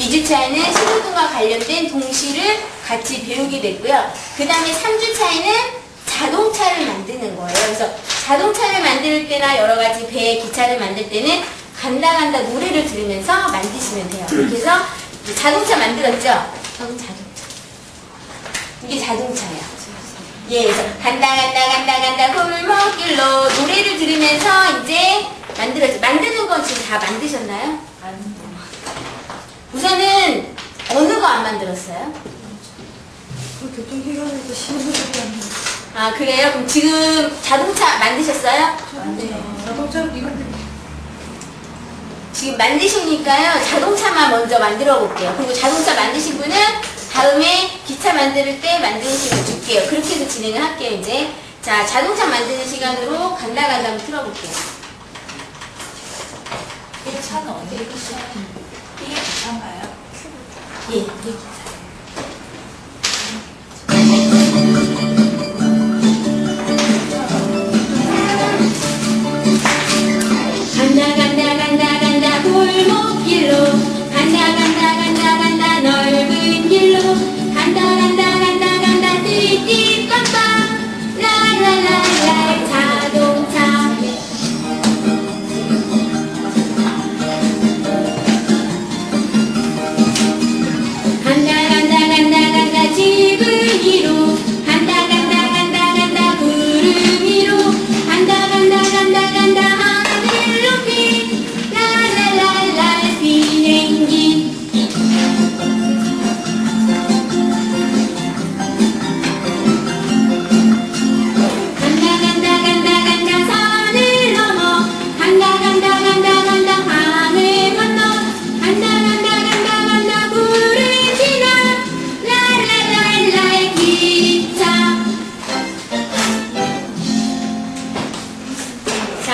2주차에는 신호등과 관련된 동시를 같이 배우게 됐고요. 그 다음에 3주차에는 자동차를 만드는 거예요. 그래서 자동차를 만들 때나 여러 가지 배, 기차를 만들 때는 간다 간다 노래를 들으면서 만드시면 돼요. 그래서 자동차 만들었죠? 자동차. 이게 자동차예요. 예, 그래서 간다 간다 골목길로 노래를 들으면서 이제 만들었죠. 만드는 건 지금 다 만드셨나요? 우선은 어느 거 안 만들었어요? 교통기관에서 신호등이 안 나요. 아, 그래요? 그럼 지금 자동차 만드셨어요? 자동차로 이거 지금 만드시니까요, 자동차만 먼저 만들어 볼게요. 그리고 자동차 만드신 분은 다음에 기차 만들 때 만드시면 줄게요. 그렇게 해서 진행을 할게요, 이제. 자, 자동차 만드는 시간으로 간다 한번 틀어볼게요. 이 차는 언제 기차요? 이게 기차인가요? 예, 이게 기차예요. 간다 골목길로 간다 넓은 길로 간다 띠띠빵빵 라라라라 자동차 간다 지붕 위로 간다 구름 위로 간다 하늘 높이 라라라라 비행기 간다 산을 넘어 간다 하늘 건너 간다 불을 지나 라라라라 기차. 자,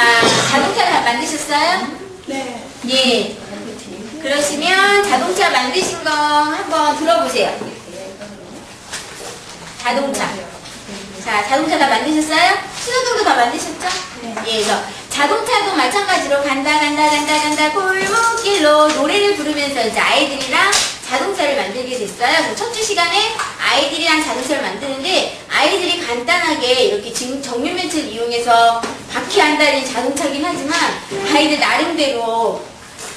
자동차 다 만드셨어요? 네. 예. 그러시면 자동차 만드신 거 한번 들어보세요. 자동차. 자, 자동차 다 만드셨어요? 신호등도 다 만드셨죠? 네. 예, 그래서 자동차도 마찬가지로 간다 골목길로 노래를 부르면서 이제 아이들이랑 자동차를 만들게 됐어요. 그럼 첫 주 시간에 아이들이랑 자동차를 만드는데 아이들이 간단하게 이렇게 지금 정류면체를 이용해서 바퀴 안 달린 자동차긴 하지만 아이들 나름대로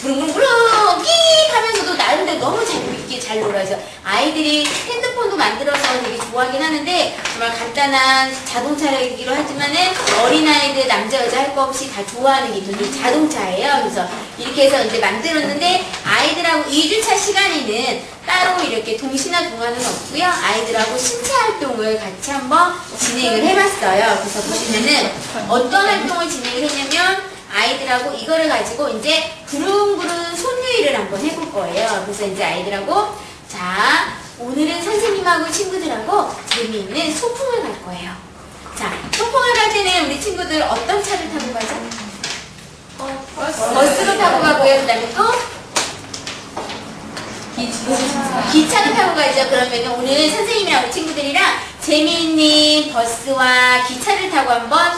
부릉부릉 끼 하면서도 나름대로 너무 재밌게 잘 놀아서 아이들이 핸드폰도 만들어서 되게 좋아하긴 하는데 정말 간단한 자동차이기로 하지만은 어린아이들 남자 여자 할 거 없이 다 좋아하는 게 이 자동차예요. 그래서 이렇게 해서 이제 만들었는데 아이들하고 2주차 시간에는 따로 이렇게 동시나 동화는 없고요. 아이들하고 신체 활동을 같이 한번 진행을 해봤어요. 그래서 보시면은 어떤 활동을 진행을 했냐면 아이들하고 이거를 가지고 이제 부릉부릉 손유일을 한번 해볼 거예요. 그래서 이제 아이들하고 자, 오늘은 선생님하고 친구들하고 재미있는 소풍을 갈 거예요. 자, 소풍을 갈 때는 우리 친구들 어떤 차를 타고 가죠? 버스로 타고 가고요. 그 다음에 또 기차를 타고 가죠. 그러면 오늘 선생님이랑 우리 친구들이랑 재미있는 버스와 기차를 타고 한번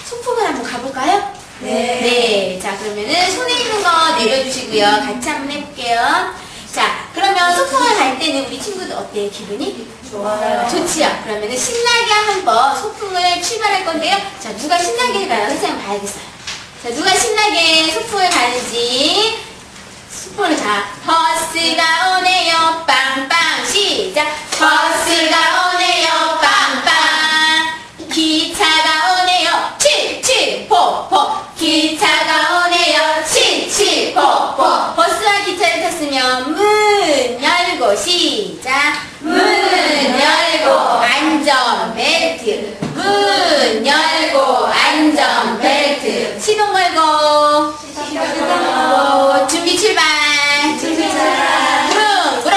소풍을 한번 가볼까요? 네. 자, 그러면은 손에 있는 거 내려주시고요. 같이 한번 해볼게요. 자, 그러면 소풍을 갈 때는 우리 친구들 어때요? 기분이? 좋아요. 좋지요? 그러면은 신나게 한번 소풍을 출발할 건데요. 자, 누가 신나게 가요? 선생님 봐야겠어요. 자, 누가 신나게 소풍을 가는지. 소풍을 자, 버스가 오네요. 빵빵. 시작. 버스가 오네요. 빵빵. 기차가 오네요. 칠칠포포. 기차가 오네요. 칠칠포포. 버스와 기차를 탔으면 문 열고 시작. 문 열고 안전벨트. 문 열고 안전벨트. 시동 걸고 준비 출발. 부릉부릉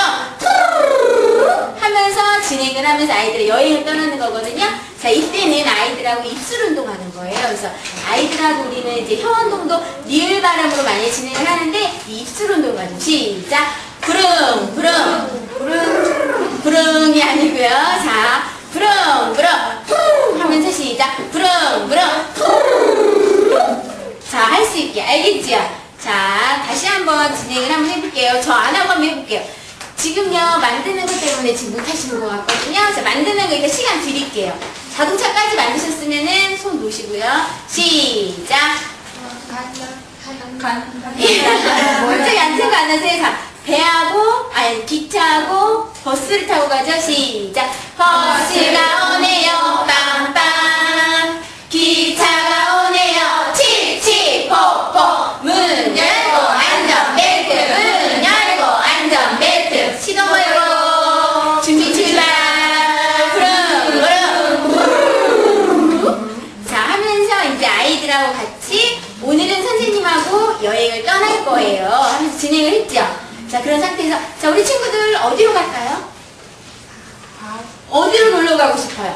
하면서 진행을 하면서 아이들의 여행을 떠나는 거거든요. 자, 이때는 아이들하고 입술 운동하는 거예요. 그래서 아이들하고 우리는 이제 혀 운동도 니을 발음으로 많이 진행을 하는데 이 입술 운동 가지고 시작. 부릉이 아니고요. 자, 부릉 하면서 시작. 부릉 자, 할 수 있게 알겠지요? 자, 다시 한번 한번 진행을 한번 해볼게요. 저 안 하고 한번 해볼게요. 지금요, 만드는 것 때문에 지금 못하시는 것 같거든요. 자, 만드는 거 일단 시간 드릴게요. 자동차까지 만드셨으면은 손 놓으시고요. 시작! 갑자기 안 생각 안 나세요? 자, 배하고, 아니, 기차하고, 버스를 타고 가죠. 시작! 버스가 오네요. 빵빵! 기차가 오네요. 칠칠포포! 문 열고 안전벨트! 문 열고 안전벨트! 시동 걸고! 준비 출발! 부릉부릉! 자, 하면서 이제 아이들하고 같이 오늘은 선생님하고 여행을 떠날 거예요. 하면서 진행을 했죠. 자, 그런 상태에서 자, 우리 친구들 어디로 갈까요? 어디로 놀러 가고 싶어요?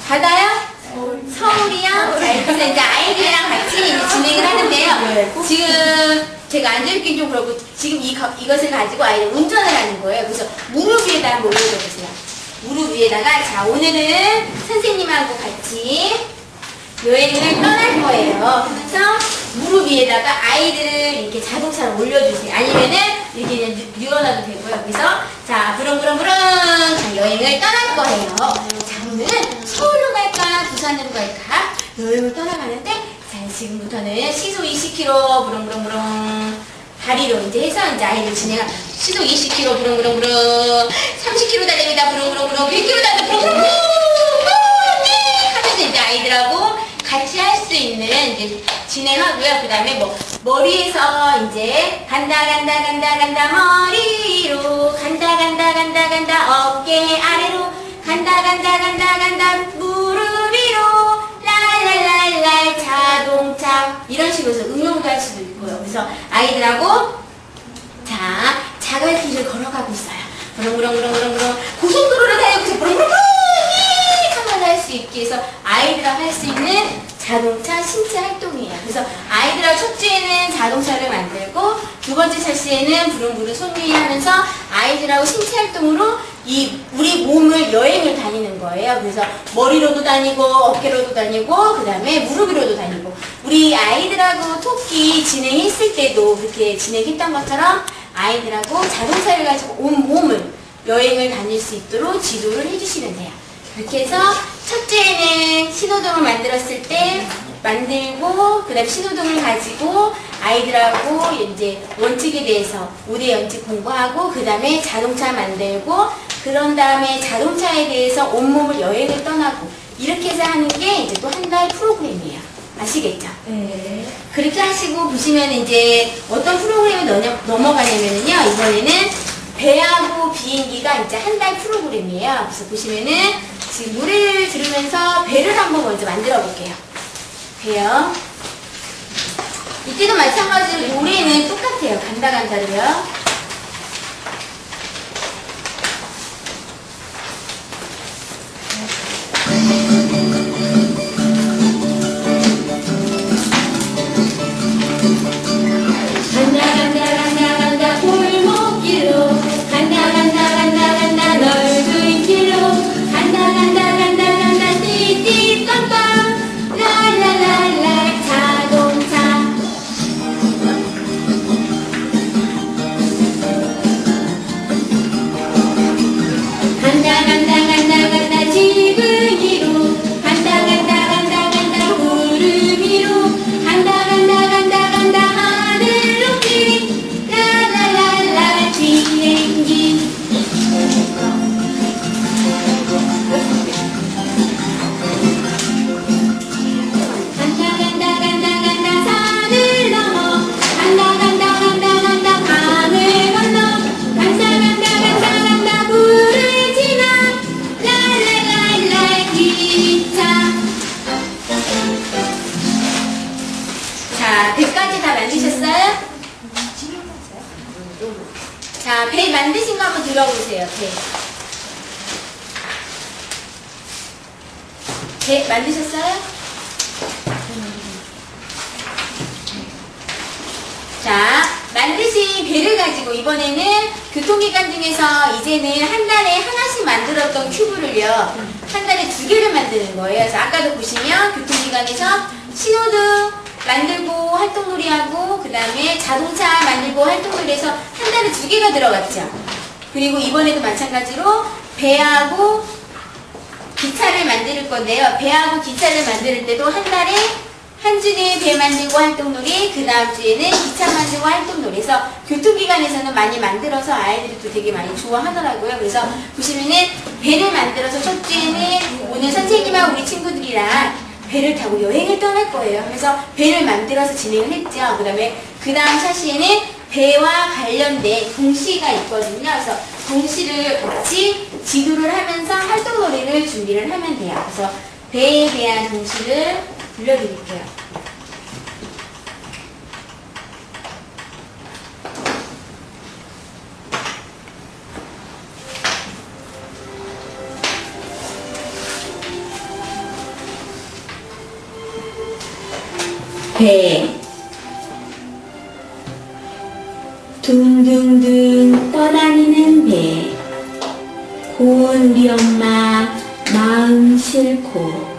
바다요? 서울이요? 자, 이렇게 해서 이제 아이들이랑 같이 이제 진행을 하는데요. 지금 제가 앉아있긴 좀 그렇고 지금 이것을 가지고 아이들 운전을 하는 거예요. 그래서 무릎 위에다 한번 올려보세요. 무릎 위에다가 자, 오늘은 선생님하고 같이 여행을 떠날 거예요. 그래서 무릎 위에다가 아이들을 이렇게 자동차로 올려주세요. 아니면은 이렇게 그냥 누워놔도 되고요. 그래서 자, 부릉부릉부릉 자, 여행을 떠날 거예요. 자, 오늘은 서울로 갈까 부산으로 갈까 여행을 떠나가는데 자, 지금부터는 시속 20km 부릉부릉부릉 다리로 이제 해서 이제 아이들 진행한 시속 20km 부릉부릉부릉 30km 달립니다. 부릉부릉부릉 100km 달립니다. 부릉부릉부릉 하면서 이제 아이들하고 같이 할 수 있는 이제 진행하고요. 그 다음에 뭐 머리에서 이제 간다 머리로 간다 어깨 아래로 간다 무릎 위로 랄랄랄랄 자동차 이런 식으로 해서 응용도 할 수도 있고요. 그래서 아이들하고 자, 자갈길을 걸어가고 있어요. 부릉부릉부릉부릉 고속도로를 달리고 부릉부릉 할 수 있게 해서 아이들하고 할 수 있는 자동차 신체 활동이에요. 그래서 아이들하고 첫째는 자동차를 만들고 두 번째 차시에는 부릉부릉 손 위에 하면서 아이들하고 신체 활동으로 우리 몸을 여행을 다니는 거예요. 그래서 머리로도 다니고 어깨로도 다니고 그 다음에 무릎 위로도 다니고 우리 아이들하고 토끼 진행했을 때도 그렇게 진행했던 것처럼 아이들하고 자동차를 가지고 온 몸을 여행을 다닐 수 있도록 지도를 해주시면 돼요. 이렇게 해서 첫째는 신호등을 만들었을 때 만들고 그 다음에 신호등을 가지고 아이들하고 이제 원칙에 대해서 5대 원칙 공부하고 그 다음에 자동차 만들고 그런 다음에 자동차에 대해서 온몸을 여행을 떠나고 이렇게 해서 하는 게 이제 또 한 달 프로그램이에요. 아시겠죠? 네. 그렇게 하시고 보시면 이제 어떤 프로그램이 넘어가냐면요. 이번에는 배하고 비행기가 이제 한 달 프로그램이에요. 그래서 보시면은 지금 노래를 들으면서 배를 한번 먼저 만들어 볼게요. 배요. 이때도 마찬가지로 노래는 똑같아요. 간다로요. 간다 골목길로 간다 넓은 길로 간다 띠띠빵빵 랄랄랄라 자동차 간다 지붕이로 간다 구름 위로 간다 하늘 높이 랄랄랄라 비행기 간다 산을 넘어 간다 강을 건너 간다 불을 지나 랄랄랄라 기차 자, 배까지 다 만드셨어요? 자, 배 만드신 거 한번 들어보세요. 배 만드셨어요? 자, 만드신 배를 가지고 이번에는 교통기관 중에서 이제는 한 달에 하나씩 만들었던 큐브를요, 한 달에 2개를 만드는 거예요. 그래서 아까도 보시면 교통기관에서 신호등, 만들고 활동놀이하고 그 다음에 자동차 만들고 활동놀이해서 한 달에 2개가 들어갔죠. 그리고 이번에도 마찬가지로 배하고 기차를 만들 건데요. 배하고 기차를 만들 때도 한 달에 한 주는 배 만들고 활동놀이, 그 다음 주에는 기차 만들고 활동놀이 해서 교통기관에서는 많이 만들어서 아이들이 또 되게 많이 좋아하더라고요. 그래서 보시면은 배를 만들어서 첫 주에는 오늘 선생님하고 우리 친구들이랑 배를 타고 여행을 떠날 거예요. 하면서 배를 만들어서 진행을 했죠. 그 다음 샷시에는 배와 관련된 동시가 있거든요. 그래서 동시를 같이 지도를 하면서 활동놀이를 준비를 하면 돼요. 그래서 배에 대한 동시를 불러드릴게요. 배 둥둥둥 떠다니는 배 고운 우리 엄마 마음 싫고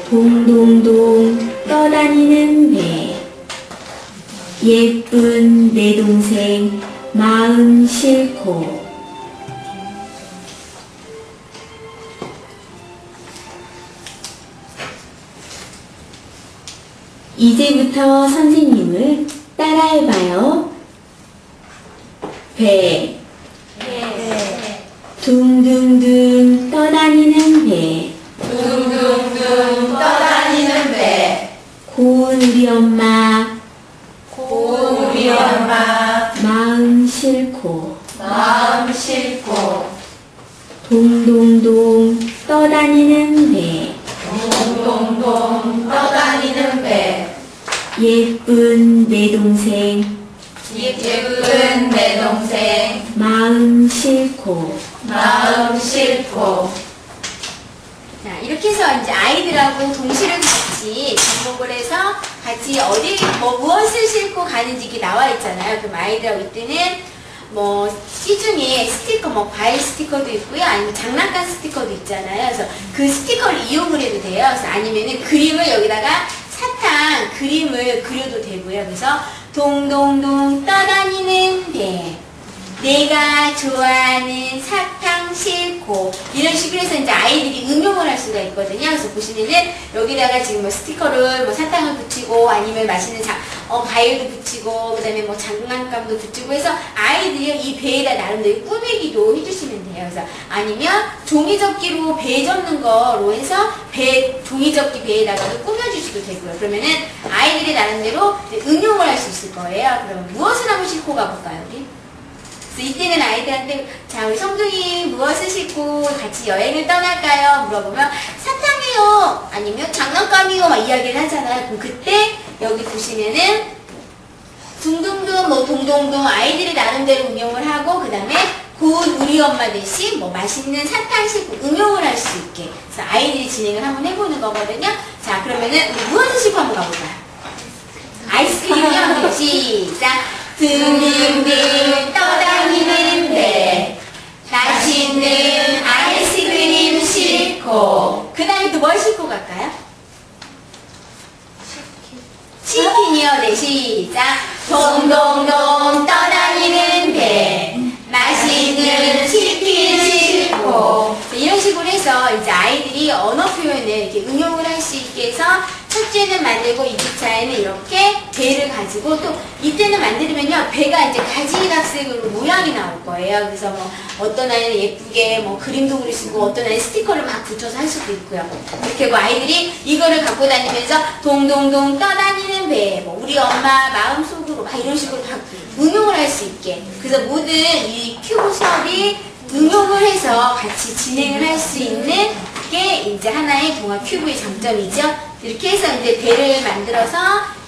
동동동 떠다니는 배 예쁜 내 동생 마음 싫고 이제부터 선생님을 따라해봐요. 배 둥둥둥 떠다니는 배 둥둥둥 떠다니는 배 고운 우리 엄마 고운 우리 엄마 마음 싫고 마음 싫고 동동동 떠다니는 배 동동동 떠다니는 배 예쁜 내 동생 예쁜 내 동생 마음 싫고 마음 싫고 자, 이렇게 해서 이제 아이들하고 동시를 같이 접목을 해서 같이 어디 무엇을 싣고 가는지 이렇게 나와 있잖아요. 그럼 아이들하고 이때는 시중에 스티커, 과일 스티커도 있고요. 아니면 장난감 스티커도 있잖아요. 그래서 그 스티커를 이용을 해도 돼요. 그래서 아니면은 그림을 여기다가 사탕 그림을 그려도 되고요. 그래서 동동동 떠다니는 배 내가 좋아하는 사탕 싫고 이런 식으로 해서 이제 아이들이 응용을 할 수가 있거든요. 그래서 보시면은 여기다가 지금 사티커를 사탕을 붙이고 아니면 맛있는 과일도 붙이고 그 다음에 장난감도 붙이고 해서 아이들이 이 배에다 나름대로 꾸미기도 해주시면 돼요. 그래서 아니면 종이접기로 배 접는 거로 해서 종이접기 배에다가도 꾸며주셔도 되고요. 그러면은 아이들이 나름대로 응용을 할 수 있을 거예요. 그럼 무엇을 한번 싣고 가볼까요, 우리? 이때는 아이들한테 자 우리 성둥이 무엇을 싣고 같이 여행을 떠날까요? 물어보면 사탕이요 아니면 장난감이요 막 이야기를 하잖아요. 그럼 그때 여기 보시면은 둥둥둥 동동동 아이들이 나름대로 응용을 하고 그 다음에 고운 우리 엄마 대신 맛있는 사탕 싣고 응용을 할 수 있게 그래서 아이들이 진행을 한번 해보는 거거든요. 자 그러면은 우리 무엇을 싣고 한번 가볼까요? 아이스크림이요. 시작. 둥둥둥 떠다니는 배 맛있는 아이스크림 싣고 그 다음에 또 뭘 싣고 갈까요? 치킨이요. 네 시작. 동동동 떠다니는 배 맛있는 치킨 싣고 이런 식으로 해서 이제 아이들이 언어 표현을 이렇게 응용을 할 수 있게 해서 첫째는 만들고 2주차에는 이렇게 배를 가지고 또 이때는 만들면요 배가 이제 가지각색으로 모양이 나올 거예요. 그래서 어떤 아이는 예쁘게 그림도 그리시고 어떤 아이는 스티커를 막 붙여서 할 수도 있고요. 이렇게 아이들이 이거를 갖고 다니면서 동동동 떠다니는 배 우리 엄마 마음속으로 막 이런 식으로 막 응용을 할 수 있게 그래서 모든 이 큐브 수업이 응용을 해서 같이 진행을 할 수 있는 게 이제 하나의 동화 큐브의 장점이죠. 이렇게 해서 이제 배를 만들어서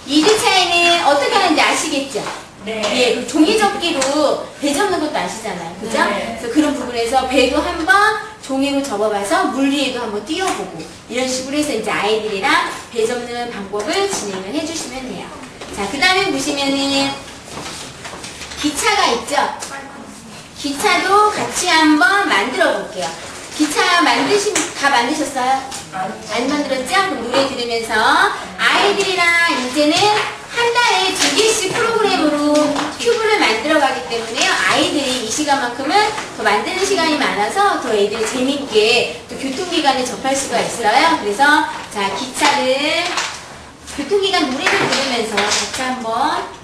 2주차에는 어떻게 하는지 아시겠죠? 네. 예, 그 종이접기로 배 접는 것도 아시잖아요. 그죠? 네. 그래서 그런 부분에서 배도 한번 종이로 접어봐서 물 위에도 한번 띄워보고 이런 식으로 해서 이제 아이들이랑 배 접는 방법을 진행을 해주시면 돼요. 자, 그 다음에 보시면은 기차가 있죠? 기차도 같이 한번 만들어 볼게요. 기차 다 만드셨어요? 안 만들었죠? 그럼 노래 들으면서 아이들이랑 이제는 한 달에 2개씩 프로그램으로 큐브를 만들어 가기 때문에요. 아이들이 이 시간만큼은 더 만드는 시간이 많아서 더 애들이 재밌게 또 교통기관을 접할 수가 있어요. 그래서 자, 기차를 교통기관 노래를 들으면서 같이 한번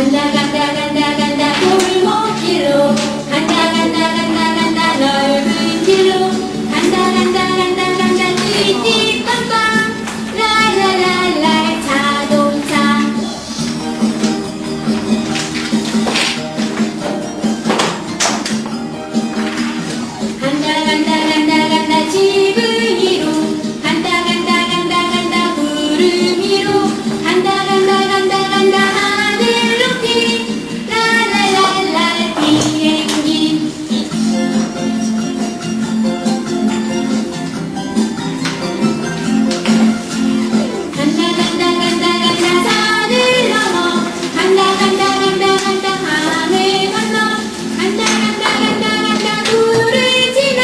간다 골목길로 간다 넓은 길로 간다 띠띠빵빵 랄랄랄랄 자동차 간다 집을 위로 간다 구름 위로 간다 하늘 높이 랄랄랄랄 비행기 간다 산을 넘어 간다 하늘 건너 간다 물을 지나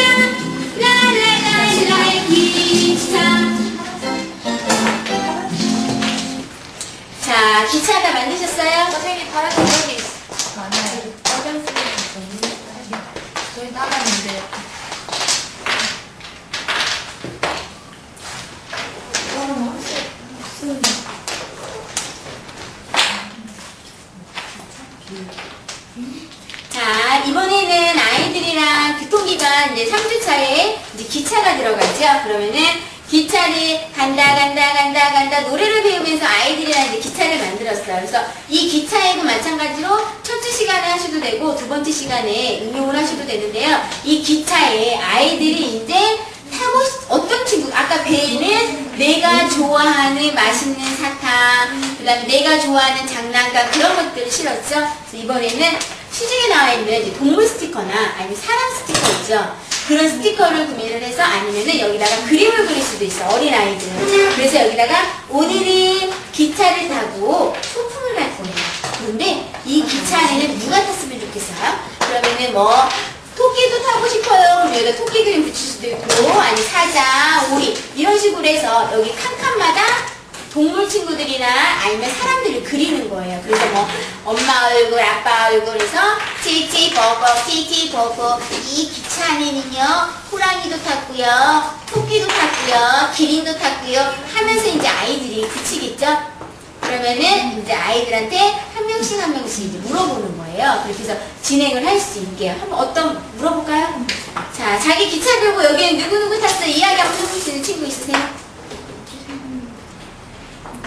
랄랄랄랄 기차 자, 기차 다 만드셨어요? 선생님 다른 적이 있어. 많아요. 어떤 쓰는 저희 나갔는데. 자, 이번에는 아이들이랑 교통기관 이제 3주차에 이제 기차가 들어가죠. 그러면은 기차를 간다 노래를 배우면서 아이들이랑 이제 기차를 만들었어요. 그래서 이 기차에도 마찬가지로 첫 주 시간에 하셔도 되고 두 번째 시간에 응용을 하셔도 되는데요. 이 기차에 아이들이 이제 타고 어떤 친구 아까 배는 내가 좋아하는 맛있는 사탕, 그다음에 내가 좋아하는 장난감 그런 것들을 실었죠. 그래서 이번에는 시중에 나와 있는 이제 동물 스티커나 아니면 사람 스티커 있죠. 그런 스티커를 구매를 해서 아니면은 여기다가 그림을 그릴 수도 있어, 어린아이들은. 그래서 여기다가 오늘은 기차를 타고 소풍을 갈 거예요. 그런데 이 기차 안에는 누가 탔으면 좋겠어요? 그러면은 뭐 토끼도 타고 싶어요. 그럼 여기다 토끼 그림 붙일 수도 있고, 아니 사자, 오리 이런 식으로 해서 여기 칸칸마다 동물 친구들이나 아니면 사람들을 그리는 거예요. 그래서 뭐 엄마 얼굴, 아빠 얼굴에서 찌찌뽀뽀 이 기차 안에는요 호랑이도 탔고요, 토끼도 탔고요, 기린도 탔고요 하면서 이제 아이들이 붙이겠죠. 그러면은 이제 아이들한테 한 명씩 이제 물어보는 거예요. 그렇게 해서 진행을 할 수 있게. 한번 어떤 물어볼까요? 자, 자기 기차 들고 여기에 누구누구 탔어요? 이야기 한번 해보시는 친구 있으세요?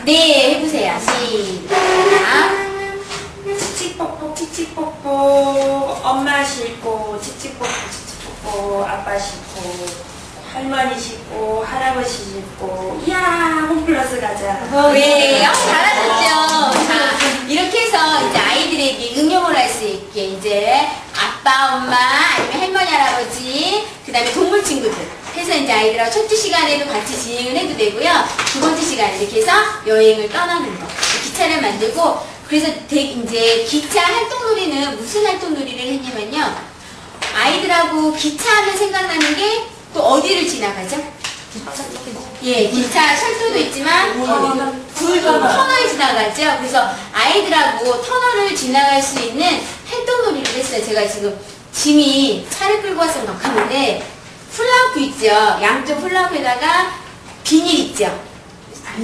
네, 해보세요. 시작. 치치뽀뽀 엄마 싣고 치치뽀뽀 아빠 싣고 할머니 싣고 할아버지 싣고 이야 홈플러스 가자. 네, 잘하셨죠? 자, 이렇게 해서 이제 아이들에게 응용을 할 수 있게 이제 아빠, 엄마, 아니면 할머니, 할아버지, 그 다음에 동물 친구들 해서 이제 아이들하고 첫 주 시간에도 같이 진행을 해도 되고요. 두 번째 시간에 이렇게 해서 여행을 떠나는 거. 기차를 만들고, 그래서 이제 기차 활동놀이는 무슨 활동놀이를 했냐면요. 아이들하고 기차 하면 생각나는 게 또 어디를 지나가죠? 예, 기차 철도도 있지만 터널 지나가죠. 그래서 아이들하고 터널을 지나갈 수 있는 활동놀이를 했어요. 제가 지금 짐이 차를 끌고 와서 막 하는데 훌라후프 있죠. 양쪽 훌라후프에다가 비닐 있죠.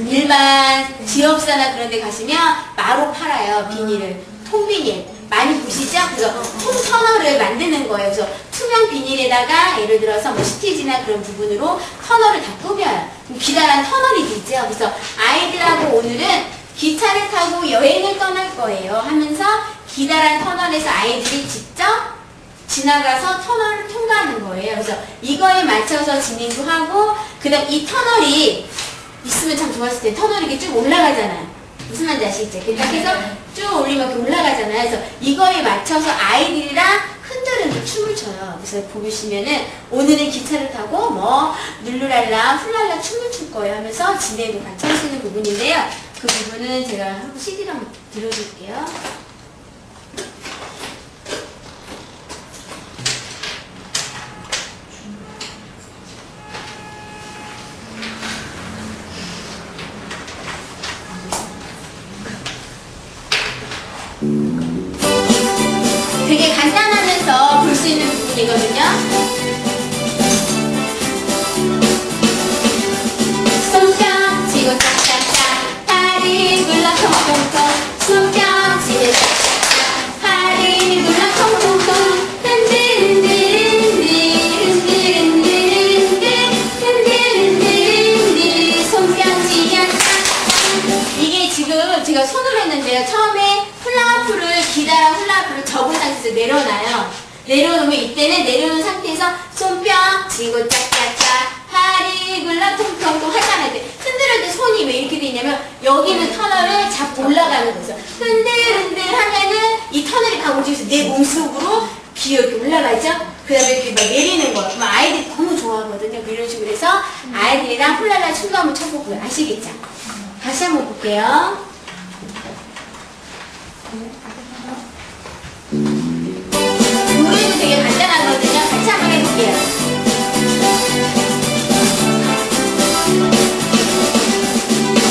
일반 지업사나 그런 데 가시면 마로 팔아요. 비닐을. 통비닐. 많이 보시죠? 그래서 통터널을 만드는 거예요. 그래서 투명 비닐에다가 예를 들어서 뭐 스티지나 그런 부분으로 터널을 다 꾸며요. 기다란 터널이 되죠. 그래서 아이들하고 오늘은 기차를 타고 여행을 떠날 거예요 하면서 기다란 터널에서 아이들이 직접 지나가서 터널을 통과하는 거예요. 그래서 이거에 맞춰서 진행도 하고, 그 다음 이 터널이 있으면 참 좋았을 텐데 터널이 이렇게 쭉 올라가잖아요. 무슨 말인지 아시겠죠? 이렇게 딱 해서 쭉 올리면 이렇게 올라가잖아요. 그래서 이거에 맞춰서 아이들이랑 흔드는 춤을 춰요. 그래서 보시면은 오늘은 기차를 타고 뭐 룰루랄라 훌랄라 춤을 출 거예요 하면서 진행을 같이 할 수 있는 부분인데요. 그 부분은 제가 한번 CD를 한번 들려줄게요. 되게 간단하면서 볼 수 있는 부분이거든요. 손뼉 치고 짝짝짝 다리 굴러 통통통 손뼉 치고 짝짝짝 다리 굴러 통통통 흔들흔들흔들흔들흔들흔들흔들 손뼉 치면 이게 지금 제가 손으로 했는데요. 처음에 훌라후프를 기다란 훌라후프를 접은 상태에서 내려놔요. 내려놓으면 이때는 내려놓은 상태에서 손뼉 치고 짝짝짝 다리 굴러 통통통 하잖아요. 흔들을 때 손이 왜 이렇게 돼 있냐면 여기는 터널을 잡고 올라가는 거죠. 흔들흔들 하면은 이 터널이 다 움직여서 내 몸속으로 기어 이렇게 올라가죠. 그 다음에 이렇게 막 내리는 거. 그럼 아이들이 너무 좋아하거든요. 이런 식으로 해서 아이들이랑 훌랄라 춤도 한번 춰보고요. 아시겠죠? 다시 한번 볼게요. 노래도 되게 간단하거든요. 같이 한번 해볼게요.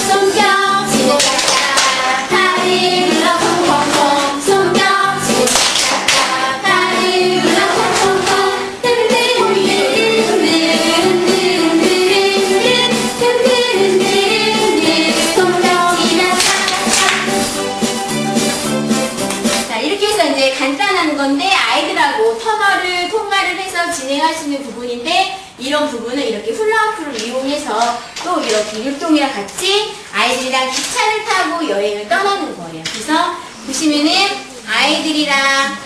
손뼉 치고 짝짝 다리 굴러 콩콩콩 손뼉 치고 짝짝 다리 굴러 콩콩콩 흔들흔들흔들흔들흔들흔들 손뼉 치면 자, 이렇게 해서 이제 간단한 건데 아이들하고 터널을 통과를 해서 진행할 수 있는 부분인데 이런 부분은 이렇게 훌라후프를 이용해서 또 이렇게 율동이랑 같이 아이들이랑 기차를 타고 여행을 떠나는 거예요. 그래서 보시면은 아이들이랑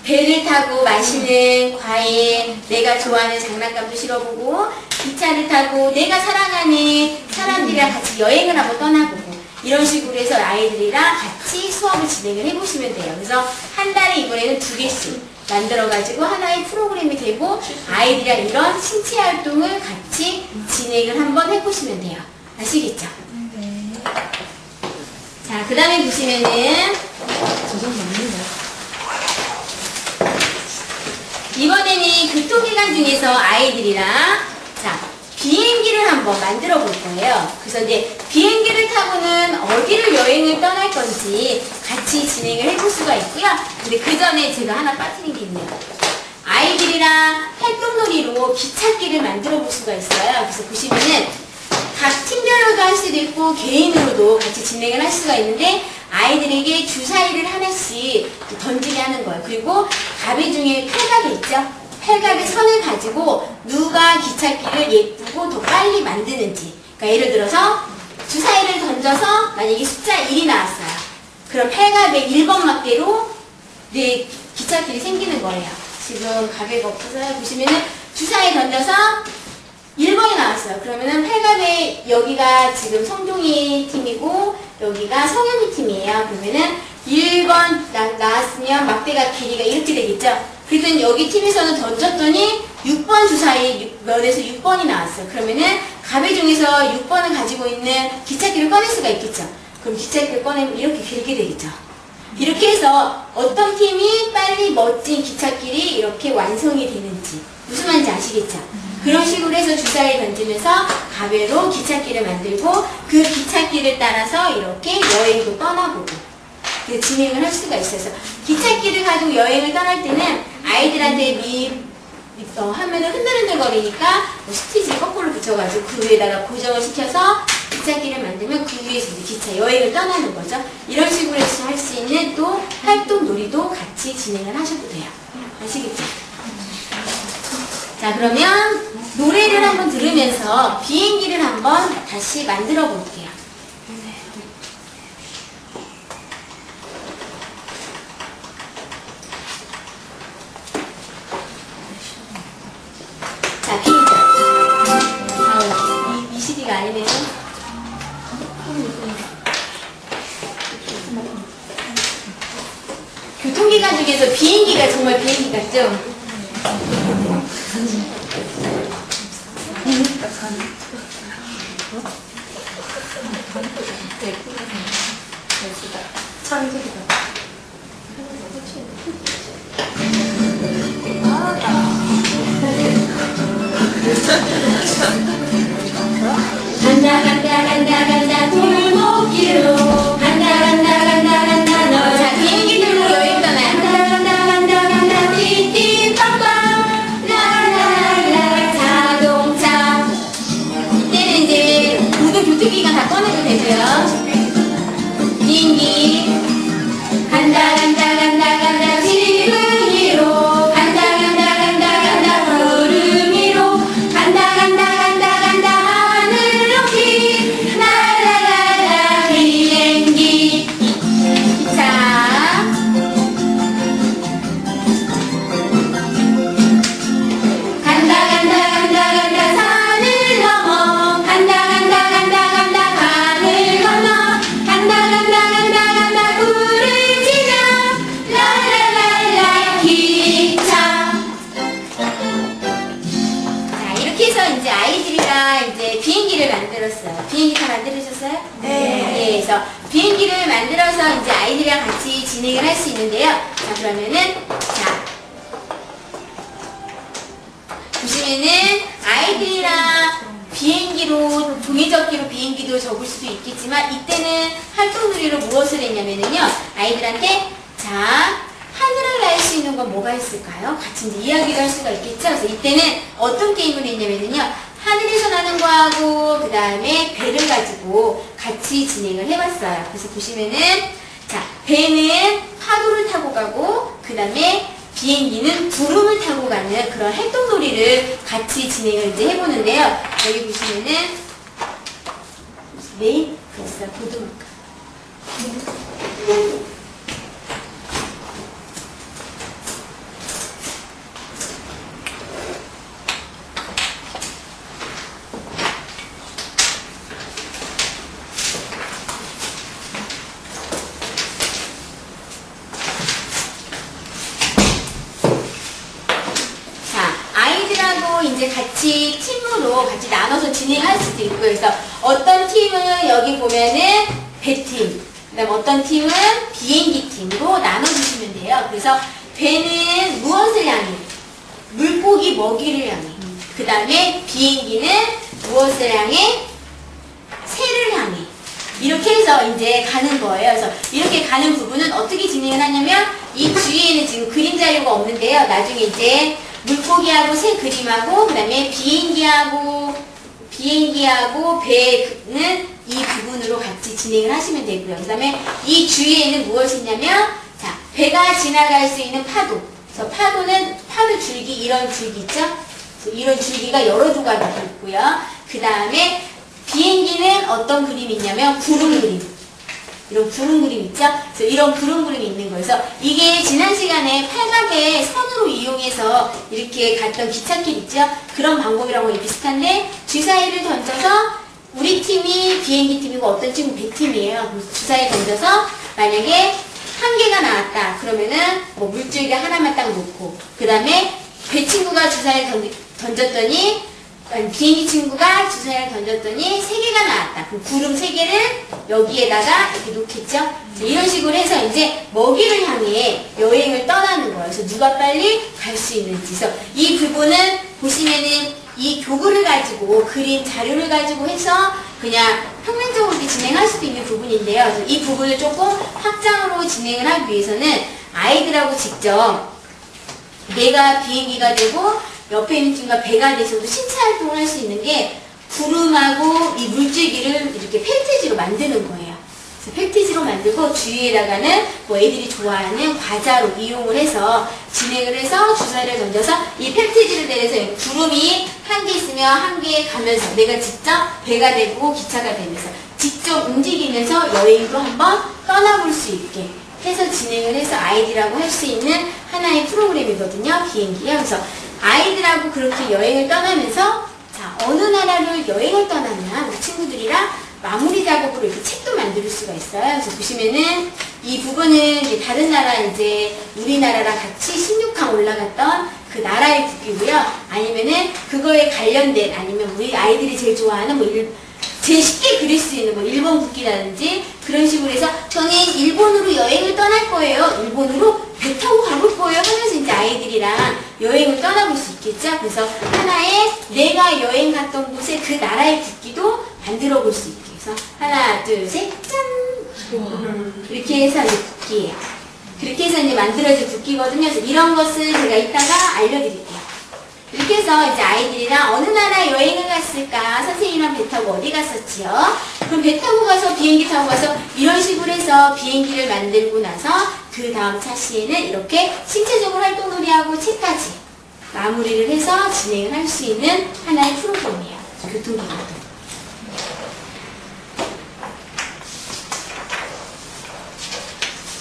배를 타고 마시는 과일, 내가 좋아하는 장난감도 실어보고 기차를 타고 내가 사랑하는 사람들이랑 같이 여행을 한번 떠나보고 이런 식으로 해서 아이들이랑 같이 수업을 진행을 해보시면 돼요. 그래서 한 달에 이번에는 2개씩 만들어가지고 하나의 프로그램이 되고 아이들이랑 이런 신체 활동을 같이 진행을 한번 해보시면 돼요. 아시겠죠? 네. 자, 그 다음에 보시면은 이번에는 교통기관 중에서 아이들이랑 자 비행기를 한번 만들어 볼 거예요. 그래서 이제 비행기를 타고는 어디를 여행을 떠날 건지 같이 진행을 해볼 수가 있고요. 근데 그 전에 제가 하나 빠뜨린 게 있네요. 아이들이랑 활동놀이로 기찻길을 만들어 볼 수가 있어요. 그래서 보시면은 각 팀별로도 할 수도 있고 개인으로도 같이 진행을 할 수가 있는데 아이들에게 주사위를 하나씩 던지게 하는 거예요. 그리고 가비 중에 팔갑이 있죠? 팔갑의 선을 가지고 누가 기찻길을 예쁘고 더 빨리 만드는지. 그러니까 예를 들어서 주사위를 던져서 만약에 숫자 1이 나왔어요. 그럼 팔갑의 1번 맞대로 내 기찻길이 생기는 거예요. 지금 가비가 없어서 보시면은 주사위 던져서 1번이 나왔어요. 그러면은 팔갑의 여기가 지금 성종이 팀이고 여기가 성현이 팀이에요. 그러면은 1번 나왔으면 막대가 길이가 이렇게 되겠죠. 그랬더니 여기 팀에서는 던졌더니 6번 주사위 면에서 6번이 나왔어요. 그러면은 가비 중에서 6번을 가지고 있는 기찻길을 꺼낼 수가 있겠죠. 그럼 기찻길을 꺼내면 이렇게 길게 되겠죠. 이렇게 해서 어떤 팀이 빨리 멋진 기찻길이 이렇게 완성이 되는지 무슨 말인지 아시겠죠? 그런 식으로 해서 주사위를 던지면서 가베로 기찻길을 만들고 그 기찻길을 따라서 이렇게 여행도 떠나보고 진행을 할 수가 있어서 기찻길을 가지고 여행을 떠날 때는 아이들한테 하면은 흔들흔들거리니까 스티치 거꾸로 붙여가지고 그 위에다가 고정을 시켜서 기찻길을 만들면 그 위에서 이제 기차 여행을 떠나는 거죠. 이런 식으로 해서 할 수 있는 또 활동 놀이도 같이 진행을 하셔도 돼요. 아시겠죠? 자, 그러면 노래를 한번 들으면서 비행기를 한번 다시 만들어 볼게요. 자, 비행기. 이 CD가 아니네요. 교통기관 중에서 비행기가 정말 비행기 같죠? 간다 간다 간다 간다 골목길로 간다 간다 간다 간다 너. 자, 비행기 들고 여행 떠나요. 간다 간다 간다 간다 띠띠빵빵 라라라 자동차. 이때는 이제 모든 교통기관 다 꺼내도 되고요. 비행기 간다 간다 간다 간다 지붕 위로 간다 간다 간다 간다 구름 위로 간다 간다 간다 간다 하늘 높이 날아가라 비행기. 자, 간다 간다 간다 간다 산을 넘어 간다 간다 간다 간다 강을 건너 간다 간다 간다 간다 불을 지나 라라라라 기차. 자, 이렇게 해서 이제 아이들이랑 이제 비행기를 만들었어요. 비행기 다 만들으셨어요? 네. 그래서 비행기를 만들어서 이제 아이들이랑 같이 진행을 할 수 있는데요. 자, 그러면은 자, 보시면은 아이들이랑 비행기로 종이접기로 비행기도 적을 수도 있겠지만 이때는 활동놀이로 무엇을 했냐면은요, 아이들한테 자 하늘을 날 수 있는 건 뭐가 있을까요? 같이 이제 이야기를 할 수가 있겠죠. 그래서 이때는 어떤 게임을 했냐면은요, 하늘에서 나는 거하고 그 다음에 배를 가지고 같이 진행을 해봤어요. 그래서 보시면은 자, 배는 파도를 타고 가고 그 다음에 비행기는 구름을 타고 가는 그런 활동놀이를 같이 진행을 이제 해보는데요. 여기 보시면은 메인 글쎄 보드mark. 아이들하고 이제 같이 팀으로 같이 나눠서 진행할 수도 있고, 그래서 어떤 팀은 여기 보면은 배팀, 그 다음 어떤 팀은 비행기 팀으로 나눠주시면 돼요. 그래서 배는 무엇을 향해? 물고기 먹이를 향해. 그 다음에 비행기는 무엇을 향해? 새를 향해. 이렇게 해서 이제 가는 거예요. 그래서 이렇게 가는 부분은 어떻게 진행을 하냐면 이 주위에는 지금 그림 자료가 없는데요. 나중에 이제 물고기하고 새 그림하고 그 다음에 비행기하고 배는 이 부분으로 같이 진행을 하시면 되고요. 그 다음에 이 주위에는 무엇이 있냐면 자, 배가 지나갈 수 있는 파도. 그래서 파도는 파도 줄기, 이런 줄기 있죠? 이런 줄기가 여러 조각이 있고요. 그 다음에 비행기는 어떤 그림이 있냐면 구름 그림. 이런 구름 그림 있죠? 그래서 이런 구름 그림이 있는 거예요. 그래서 이게 지난 시간에 팔각의 선으로 이용해서 이렇게 갔던 기찻길 있죠? 그런 방법이랑 비슷한데 주사위를 던져서 우리 팀이 비행기 팀이고 어떤 팀은 배팀이에요. 주사위 던져서 만약에 한 개가 나왔다. 그러면은 뭐 물줄기 하나만 딱 놓고 그 다음에 배 친구가 주사위를 던졌더니 비행기 친구가 주사위를 던졌더니 3개가 나왔다. 그럼 구름 3개를 여기에다가 이렇게 놓겠죠? 이런 식으로 해서 이제 먹이를 향해 여행을 떠나는 거예요. 그래서 누가 빨리 갈 수 있는지. 그래서 이 부분은 보시면은 이 교구를 가지고 그림 자료를 가지고 해서 그냥 평면적으로 이렇게 진행할 수도 있는 부분인데요. 그래서 이 부분을 조금 확장으로 진행을 하기 위해서는 아이들하고 직접 내가 비행기가 되고 옆에 있는 친구가 배가 돼서도 신체 활동을 할 수 있는 게 구름하고 이 물줄기를 이렇게 펠티지로 만드는 거예요. 그래서 펠티지로 만들고 주위에다가는 뭐 애들이 좋아하는 과자로 이용을 해서 진행을 해서 주사위를 던져서 이 펠티지를 내려서 구름이 한 개 있으면 한 개 가면서 내가 직접 배가 되고 기차가 되면서 직접 움직이면서 여행도 한번 떠나볼 수 있게 해서 진행을 해서 아이들하고 할 수 있는 하나의 프로그램이거든요. 비행기요. 그래서 아이들하고 그렇게 여행을 떠나면서 자, 어느 나라를 여행을 떠나냐 우리 친구들이랑 마무리 작업으로 이렇게 책도 만들 수가 있어요. 그래서 보시면은 이 부분은 이제 다른 나라 이제 우리나라랑 같이 16강 올라갔던 그 나라의 국기고요. 아니면은 그거에 관련된 아니면 우리 아이들이 제일 좋아하는 뭐 제일 쉽게 그릴 수 있는 뭐 일본 국기라든지 그런 식으로 해서 저는 일본으로 여행을 떠날 거예요. 일본으로 배 타고 가볼 거예요 하면서 이제 아이들이랑 여행을 떠나볼 수 있겠죠. 그래서 하나의 내가 여행 갔던 곳에 그 나라의 국기도 만들어 볼 수 있게 해서 하나 둘 셋 짠! 이렇게 해서 이제 국기예요. 그렇게 해서 이제 만들어진 국기거든요. 그래서 이런 것을 제가 이따가 알려드릴게요. 이렇게 해서 이제 아이들이랑 어느 나라 여행을 갔을까? 선생님이랑 배 타고 어디 갔었지요? 그럼 배 타고 가서 비행기 타고 가서 이런 식으로 해서 비행기를 만들고 나서 그 다음 차시에는 이렇게 신체적으로 활동놀이하고 책까지 마무리를 해서 진행을 할 수 있는 하나의 프로그램이에요. 교통기관도.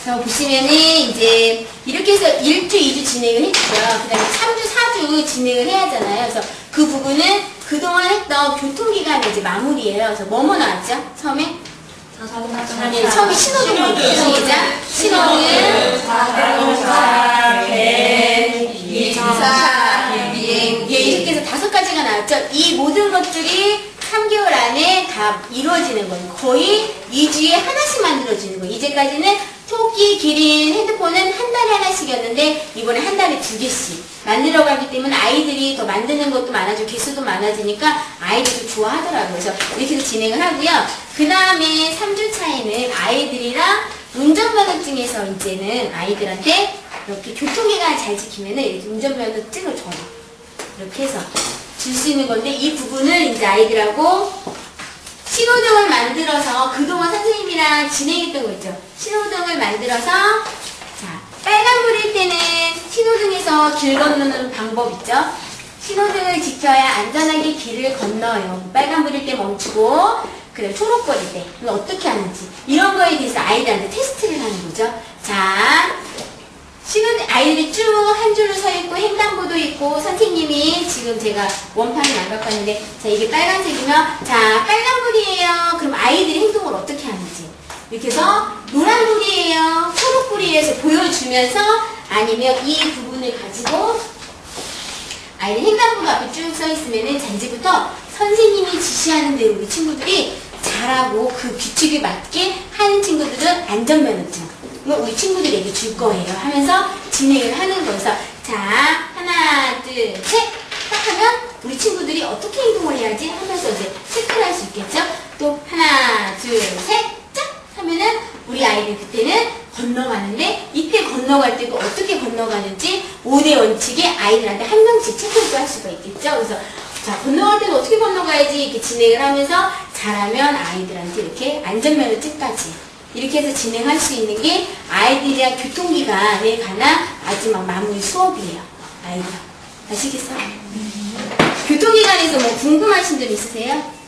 그래서 보시면은 이제 이렇게 해서 1주, 2주 진행을 했고요. 그 다음에 3주, 4주 진행을 해야 하잖아요. 그래서 그 부분은 그동안 했던 교통기간의 이제 마무리예요. 그래서 뭐뭐 나왔죠? 처음에? 네, 처음에 신호등 시작. 신호등, 자동차, 배, 기차, 비행기. 예, 이렇게 해서 5가지가 나왔죠. 이 모든 것들이 3개월 안에 다 이루어지는 거예요. 거의 2주에 하나씩 만들어지는 거예요. 이제까지는 토끼, 기린, 핸드폰은 한 달에 하나씩이었는데 이번에 한 달에 2개씩 만들어가기 때문에 아이들이 더 만드는 것도 많아지고 개수도 많아지니까 아이들도 좋아하더라고요. 그래서 이렇게 해서 진행을 하고요. 그 다음에 3주 차에는 아이들이랑 운전면허증에서 이제는 아이들한테 이렇게 교통기간을 잘 지키면은 이렇게 운전면허증을 줘요. 이렇게 해서 줄 수 있는 건데 이 부분을 이제 아이들하고 신호등을 만들어서 그동안 선생님이랑 진행했던 거 있죠. 신호등을 만들어서 자 빨간불일 때는 신호등에서 길 건너는 방법 있죠. 신호등을 지켜야 안전하게 길을 건너요. 빨간불일 때 멈추고 그다음에 초록불일 때 어떻게 하는지 이런 거에 대해서 아이들한테 테스트를 하는 거죠. 자 신호등 아이들이 쭉 한 줄로 서 있고 횡단보도 있고 선생님이 지금 제가 원판을 안 갖고 왔는데 자 이게 빨간색이면 자 빨간불이에요. 그럼 아이들이 행동을 어떻게 하는지 이렇게 해서 노란불이에요. 초록불이에요. 해서 보여주면서 아니면 이 부분을 가지고 아이들 횡단보도 앞에 쭉 서 있으면은 자 이제부터 선생님이 지시하는 대로 우리 친구들이 잘하고 그 규칙에 맞게 하는 친구들은 안전면허증 우리 친구들에게 줄 거예요 하면서 진행을 하는 거여서 자 하나 둘 셋 딱 하면 우리 친구들이 어떻게 행동을 해야지 하면서 이제 체크를 할 수 있겠죠. 또 하나 둘 셋 짝 하면은 우리 아이들 그때는 건너가는데 이때 건너갈 때도 어떻게 건너가는지 5대 원칙에 아이들한테 한 명씩 체크도 할 수가 있겠죠. 그래서 자 건너갈 때도 어떻게 건너가야지 이렇게 진행을 하면서 잘하면 아이들한테 이렇게 안전면허증까지 이렇게 해서 진행할 수 있는 게 아이들이랑 교통기관에 관한 마지막 마무리 수업이에요. 아이들 아시겠어요? 교통기관에서 뭐 궁금하신 점 있으세요?